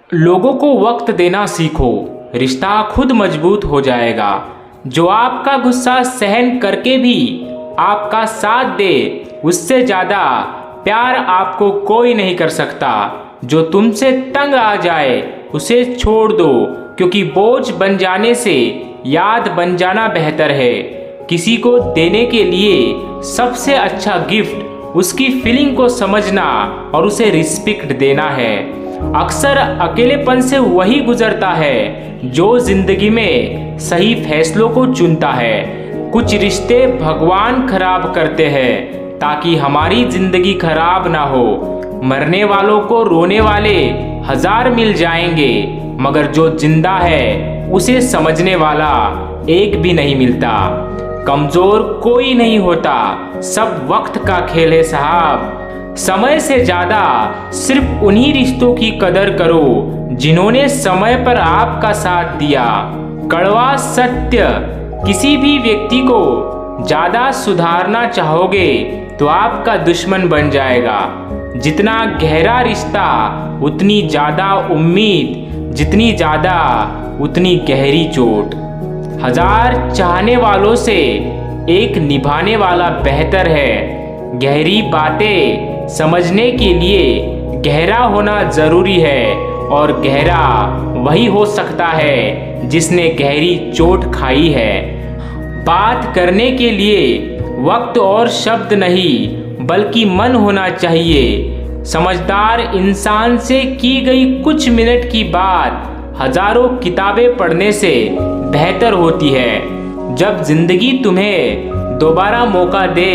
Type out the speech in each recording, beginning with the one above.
लोगों को वक्त देना सीखो, रिश्ता खुद मजबूत हो जाएगा। जो आपका गुस्सा सहन करके भी आपका साथ दे, उससे ज़्यादा प्यार आपको कोई नहीं कर सकता। जो तुमसे तंग आ जाए उसे छोड़ दो, क्योंकि बोझ बन जाने से याद बन जाना बेहतर है। किसी को देने के लिए सबसे अच्छा गिफ्ट उसकी फीलिंग को समझना और उसे रिस्पेक्ट देना है। अक्सर अकेलेपन से वही गुजरता है जो जिंदगी में सही फैसलों को चुनता है। कुछ रिश्ते भगवान खराब करते हैं ताकि हमारी जिंदगी खराब ना हो। मरने वालों को रोने वाले हजार मिल जाएंगे, मगर जो जिंदा है उसे समझने वाला एक भी नहीं मिलता। कमजोर कोई नहीं होता, सब वक्त का खेल है साहब। समय से ज्यादा सिर्फ उन्हीं रिश्तों की कदर करो जिन्होंने समय पर आपका साथ दिया। कड़वा सत्य, किसी भी व्यक्ति को ज्यादा सुधारना चाहोगे तो आपका दुश्मन बन जाएगा। जितना गहरा रिश्ता उतनी ज्यादा उम्मीद, जितनी ज्यादा उतनी गहरी चोट। हजार चाहने वालों से एक निभाने वाला बेहतर है। गहरी बातें समझने के लिए गहरा होना जरूरी है, और गहरा वही हो सकता है जिसने गहरी चोट खाई है। बात करने के लिए वक्त और शब्द नहीं बल्कि मन होना चाहिए। समझदार इंसान से की गई कुछ मिनट की बात हजारों किताबें पढ़ने से बेहतर होती है। जब जिंदगी तुम्हें दोबारा मौका दे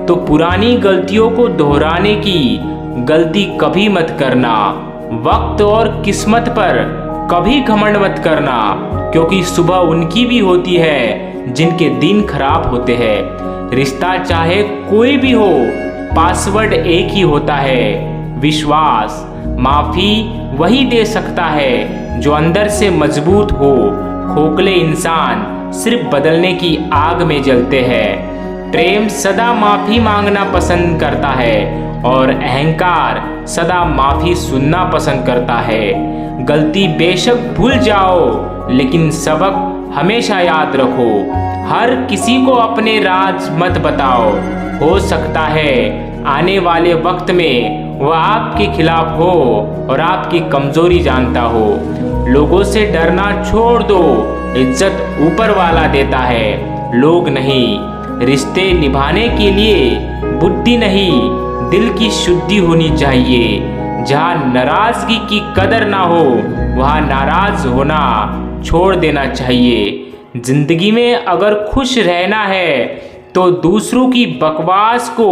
तो पुरानी गलतियों को दोहराने की गलती कभी मत करना। वक्त और किस्मत पर कभी घमंड मत करना, क्योंकि सुबह उनकी भी होती है जिनके दिन खराब होते हैं। रिश्ता चाहे कोई भी हो, पासवर्ड एक ही होता है, विश्वास। माफी वही दे सकता है जो अंदर से मजबूत हो। खोखले इंसान सिर्फ बदलने की आग में जलते हैं। प्रेम सदा माफी मांगना पसंद करता है, और अहंकार सदा माफी सुनना पसंद करता है। गलती बेशक भूल जाओ, लेकिन सबक हमेशा याद रखो। हर किसी को अपने राज मत बताओ। हो सकता है आने वाले वक्त में वह आपके खिलाफ हो और आपकी कमजोरी जानता हो। लोगों से डरना छोड़ दो, इज्जत ऊपर वाला देता है, लोग नहीं। रिश्ते निभाने के लिए बुद्धि नहीं, दिल की शुद्धि होनी चाहिए। जहाँ नाराजगी की कदर ना हो, वहाँ नाराज होना छोड़ देना चाहिए। जिंदगी में अगर खुश रहना है तो दूसरों की बकवास को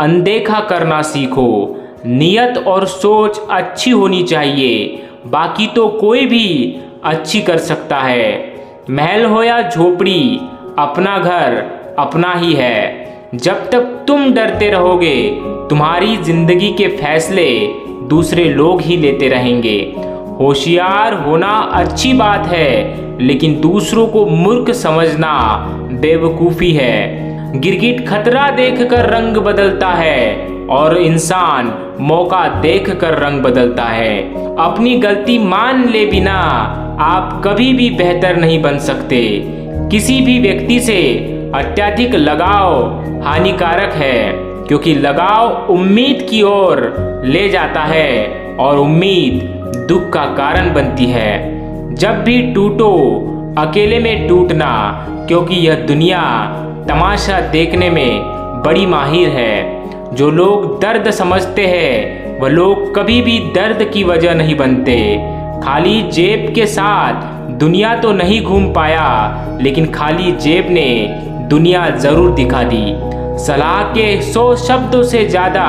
अनदेखा करना सीखो। नियत और सोच अच्छी होनी चाहिए, बाकी तो कोई भी अच्छी कर सकता है। महल हो या झोपड़ी, अपना घर अपना ही है। जब तक तुम डरते रहोगे, तुम्हारी जिंदगी के फैसले दूसरे लोग ही लेते रहेंगे। होशियार होना अच्छी बात है, लेकिन दूसरों को मूर्ख समझना बेवकूफ़ी है। गिरगिट खतरा देखकर रंग बदलता है, और इंसान मौका देखकर रंग बदलता है। अपनी गलती मान ले बिना आप कभी भी बेहतर नहीं बन सकते। किसी भी व्यक्ति से अत्यधिक लगाव हानिकारक है, क्योंकि लगाव उम्मीद की ओर ले जाता है, और उम्मीद दुख का कारण बनती है। जब भी टूटो, अकेले में टूटना, क्योंकि यह दुनिया तमाशा देखने में बड़ी माहिर है। जो लोग दर्द समझते हैं वह लोग कभी भी दर्द की वजह नहीं बनते। खाली जेब के साथ दुनिया तो नहीं घूम पाया, लेकिन खाली जेब ने दुनिया जरूर दिखा दी। सलाह के 100 शब्दों से ज्यादा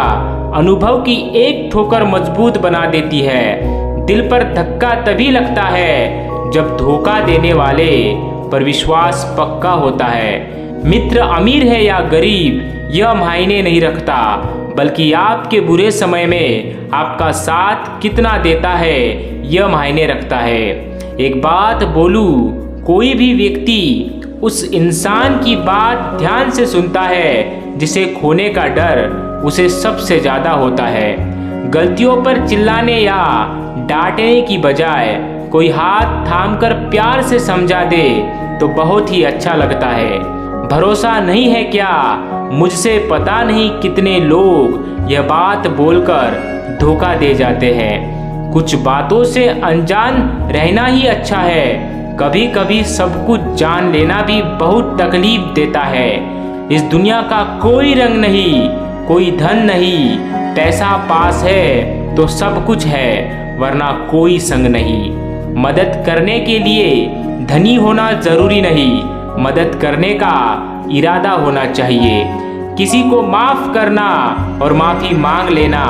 अनुभव की एक ठोकर मजबूत बना देती है। दिल पर धक्का तभी लगता है जब धोखा देने वाले पर विश्वास पक्का होता है। मित्र अमीर है या गरीब यह मायने नहीं रखता, बल्कि आपके बुरे समय में आपका साथ कितना देता है यह मायने रखता है। एक बात बोलूं, कोई भी व्यक्ति उस इंसान की बात ध्यान से सुनता है जिसे खोने का डर उसे सबसे ज्यादा होता है। गलतियों पर चिल्लाने या डांटने की बजाय कोई हाथ थामकर प्यार से समझा दे तो बहुत ही अच्छा लगता है। भरोसा नहीं है क्या मुझसे पता नहीं कितने लोग यह बात बोलकर धोखा दे जाते हैं। कुछ बातों से अनजान रहना ही अच्छा है। कभी कभी सब कुछ जान लेना भी बहुत तकलीफ देता है। इस दुनिया का कोई रंग नहीं, कोई धन नहीं। पैसा पास है तो सब कुछ है, वरना कोई संग नहीं। मदद करने के लिए धनी होना जरूरी नहीं, मदद करने का इरादा होना चाहिए। किसी को माफ करना और माफी मांग लेना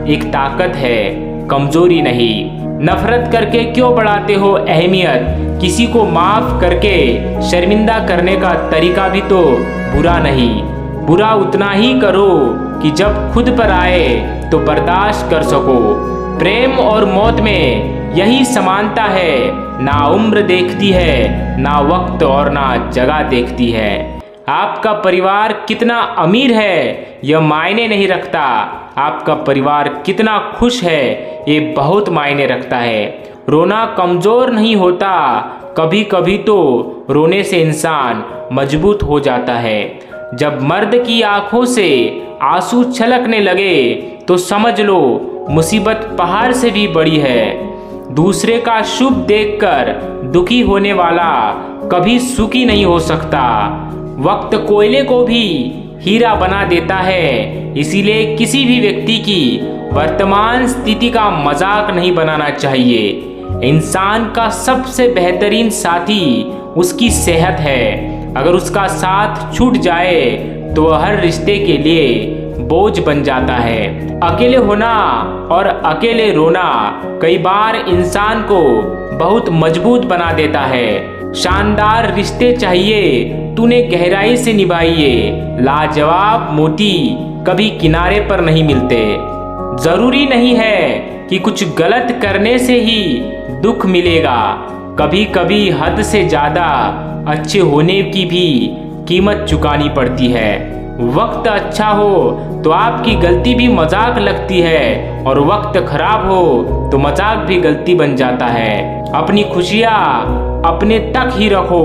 एक ताकत है, कमजोरी नहीं। नफरत करके क्यों बढ़ाते हो अहमियत? किसी को माफ करके शर्मिंदा करने का तरीका भी तो बुरा नहीं। बुरा उतना ही करो कि जब खुद पर आए तो बर्दाश्त कर सको। प्रेम और मौत में यही समानता है, ना उम्र देखती है, ना वक्त और ना जगह देखती है। आपका परिवार कितना अमीर है यह मायने नहीं रखता, आपका परिवार कितना खुश है ये बहुत मायने रखता है। रोना कमजोर नहीं होता, कभी कभी तो रोने से इंसान मजबूत हो जाता है। जब मर्द की आंखों से आंसू छलकने लगे तो समझ लो मुसीबत पहाड़ से भी बड़ी है। दूसरे का शुभ देखकर दुखी होने वाला कभी सुखी नहीं हो सकता। वक्त कोयले को भी हीरा बना देता है, इसीलिए किसी भी व्यक्ति की वर्तमान स्थिति का मजाक नहीं बनाना चाहिए। इंसान का सबसे बेहतरीन साथी उसकी सेहत है। अगर उसका साथ छूट जाए तो वह हर रिश्ते के लिए बोझ बन जाता है। अकेले होना और अकेले रोना कई बार इंसान को बहुत मजबूत बना देता है। शानदार रिश्ते चाहिए तूने गहराई से निभाइए। लाजवाब मोती कभी किनारे पर नहीं मिलते। जरूरी नहीं है कि कुछ गलत करने से ही दुख मिलेगा। कभी कभी हद से ज्यादा अच्छे होने की भी कीमत चुकानी पड़ती है। वक्त अच्छा हो तो आपकी गलती भी मजाक लगती है, और वक्त खराब हो तो मजाक भी गलती बन जाता है। अपनी खुशियाँ अपने तक ही रखो।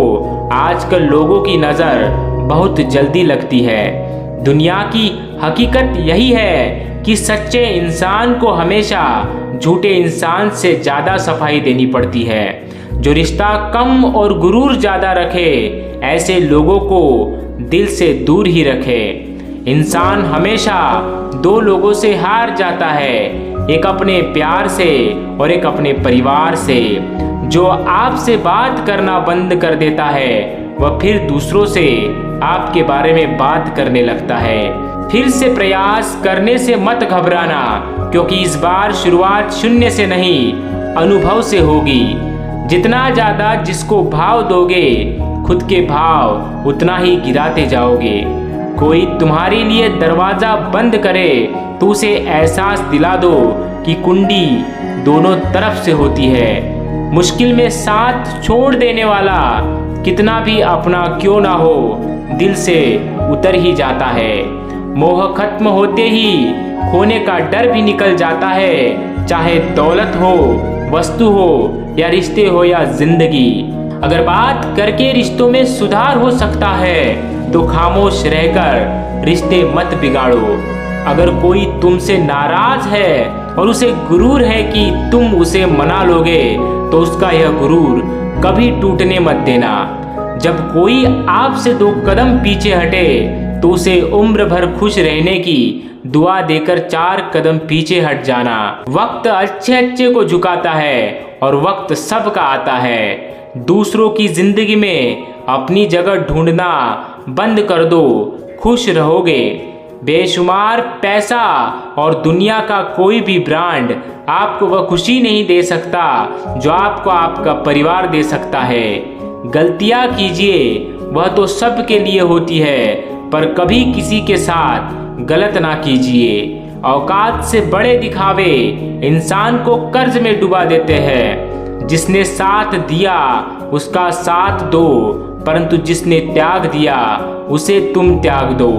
आजकल लोगों की नज़र बहुत जल्दी लगती है। दुनिया की हकीकत यही है कि सच्चे इंसान को हमेशा झूठे इंसान से ज़्यादा सफाई देनी पड़ती है। जो रिश्ता कम और गुरूर ज़्यादा रखे ऐसे लोगों को दिल से दूर ही रखे। इंसान हमेशा दो लोगों से हार जाता है, एक अपने प्यार से और एक अपने परिवार से। जो आपसे बात करना बंद कर देता है वह फिर दूसरों से आपके बारे में बात करने लगता है। फिर से प्रयास करने से मत घबराना, क्योंकि इस बार शुरुआत शून्य से नहीं अनुभव से होगी। जितना ज्यादा जिसको भाव दोगे खुद के भाव उतना ही गिराते जाओगे। कोई तुम्हारे लिए दरवाजा बंद करे तो उसे एहसास दिला दो कि कुंडी दोनों तरफ से होती है। मुश्किल में साथ छोड़ देने वाला कितना भी अपना क्यों ना हो दिल से उतर ही जाता है। मोह खत्म होते ही खोने का डर भी निकल जाता है, चाहे दौलत हो, वस्तु हो या रिश्ते हो या जिंदगी। अगर बात करके रिश्तों में सुधार हो सकता है तो खामोश रहकर रिश्ते मत बिगाड़ो। अगर कोई तुमसे नाराज है और उसे गुरूर है कि तुम उसे मना लोगे तो उसका यह गुरूर कभी टूटने मत देना। जब कोई आपसे 2 कदम पीछे हटे तो उसे उम्र भर खुश रहने की दुआ देकर 4 कदम पीछे हट जाना। वक्त अच्छे अच्छे को झुकाता है और वक्त सबका आता है। दूसरों की जिंदगी में अपनी जगह ढूंढना बंद कर दो, खुश रहोगे। बेशुमार पैसा और दुनिया का कोई भी ब्रांड आपको वह खुशी नहीं दे सकता जो आपको आपका परिवार दे सकता है। गलतियां कीजिए, वह तो सबके लिए होती है, पर कभी किसी के साथ गलत ना कीजिए। औकात से बड़े दिखावे इंसान को कर्ज में डुबा देते हैं। जिसने साथ दिया उसका साथ दो, परंतु जिसने त्याग दिया उसे तुम त्याग दो।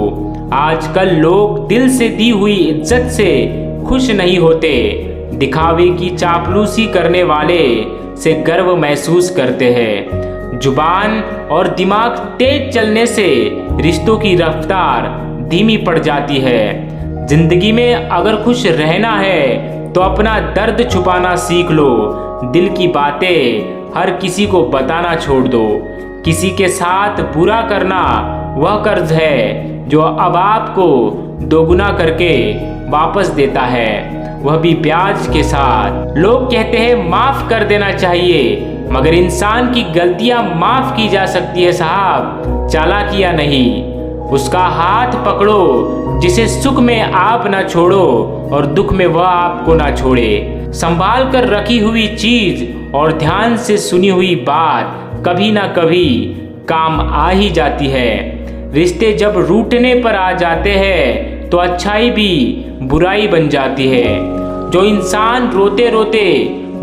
आजकल लोग दिल से दी हुई इज्जत से खुश नहीं होते, दिखावे की चापलूसी करने वाले से गर्व महसूस करते हैं। जुबान और दिमाग तेज चलने से रिश्तों की रफ्तार धीमी पड़ जाती है। जिंदगी में अगर खुश रहना है तो अपना दर्द छुपाना सीख लो। दिल की बातें हर किसी को बताना छोड़ दो। किसी के साथ बुरा करना वह कर्ज है जो अब आपको दोगुना करके वापस देता है, वह भी ब्याज के साथ। लोग कहते हैं माफ कर देना चाहिए, मगर इंसान की गलतियां माफ की जा सकती है साहब, चालाकियां नहीं। उसका हाथ पकड़ो जिसे सुख में आप ना छोड़ो और दुख में वह आपको ना छोड़े। संभाल कर रखी हुई चीज और ध्यान से सुनी हुई बात कभी ना कभी काम आ ही जाती है। रिश्ते जब रूठने पर आ जाते हैं तो अच्छाई भी बुराई बन जाती है। जो इंसान रोते रोते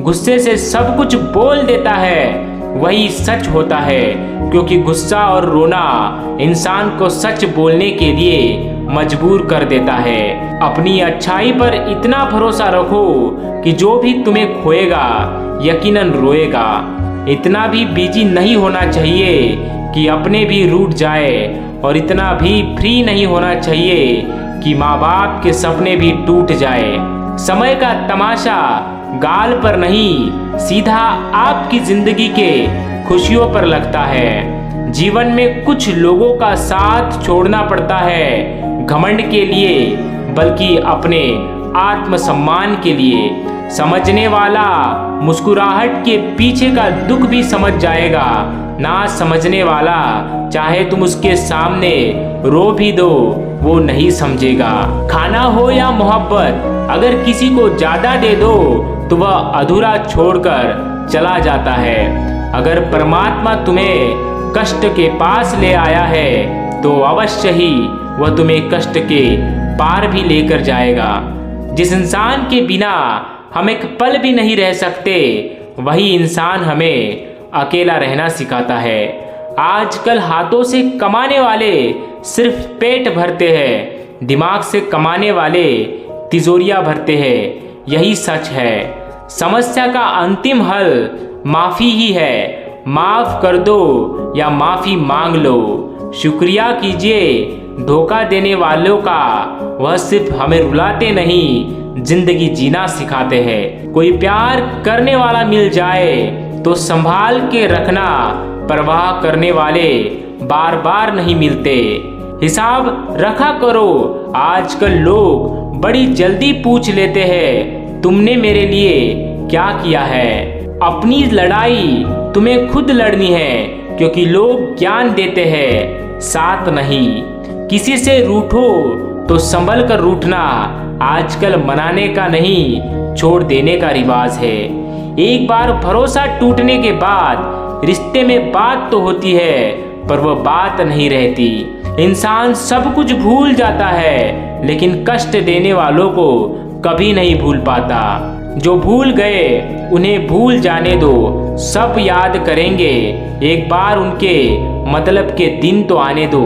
गुस्से से सब कुछ बोल देता है वही सच होता है, क्योंकि गुस्सा और रोना इंसान को सच बोलने के लिए मजबूर कर देता है। अपनी अच्छाई पर इतना भरोसा रखो कि जो भी तुम्हें खोएगा यकीनन रोएगा। इतना भी बिजी नहीं होना चाहिए कि अपने भी रूठ जाए, और इतना भी फ्री नहीं होना चाहिए कि माँ बाप के सपने भी टूट जाए। समय का तमाशा गाल पर नहीं, सीधा आपकी जिंदगी के खुशियों पर लगता है। जीवन में कुछ लोगों का साथ छोड़ना पड़ता है, घमंड के लिए बल्कि अपने आत्मसम्मान के लिए। समझने वाला मुस्कुराहट के पीछे का दुख भी समझ जाएगा, ना समझने वाला चाहे तुम उसके सामने रो भी दो वो नहीं समझेगा। खाना हो या मोहब्बत, अगर किसी को ज्यादा दे दो तो वह अधूरा छोड़कर चला जाता है। अगर परमात्मा तुम्हें कष्ट के पास ले आया है तो अवश्य ही वह तुम्हें कष्ट के पार भी लेकर जाएगा। जिस इंसान के बिना हम एक पल भी नहीं रह सकते, वही इंसान हमें अकेला रहना सिखाता है। आजकल हाथों से कमाने वाले सिर्फ पेट भरते हैं, दिमाग से कमाने वाले तिजोरियां भरते हैं। यही सच है। समस्या का अंतिम हल माफी ही है। माफ कर दो या माफी मांग लो। शुक्रिया कीजिए धोखा देने वालों का, वह सिर्फ हमें रुलाते नहीं जिंदगी जीना सिखाते हैं। कोई प्यार करने वाला मिल जाए तो संभाल के रखना, परवाह करने वाले बार बार नहीं मिलते। हिसाब रखा करो। आजकल लोग बड़ी जल्दी पूछ लेते हैं तुमने मेरे लिए क्या किया है। अपनी लड़ाई तुम्हें खुद लड़नी है, क्योंकि लोग ज्ञान देते हैं साथ नहीं। किसी से रूठो तो संभल कर रूठना आजकल मनाने का नहीं, छोड़ देने का रिवाज है। एक बार भरोसा टूटने के बाद रिश्ते में बात तो होती है, पर वह बात नहीं रहती। इंसान सब कुछ भूल जाता है, लेकिन कष्ट देने वालों को कभी नहीं भूल पाता। जो भूल गए उन्हें भूल जाने दो, सब याद करेंगे। एक बार उनके मतलब के दिन तो आने दो।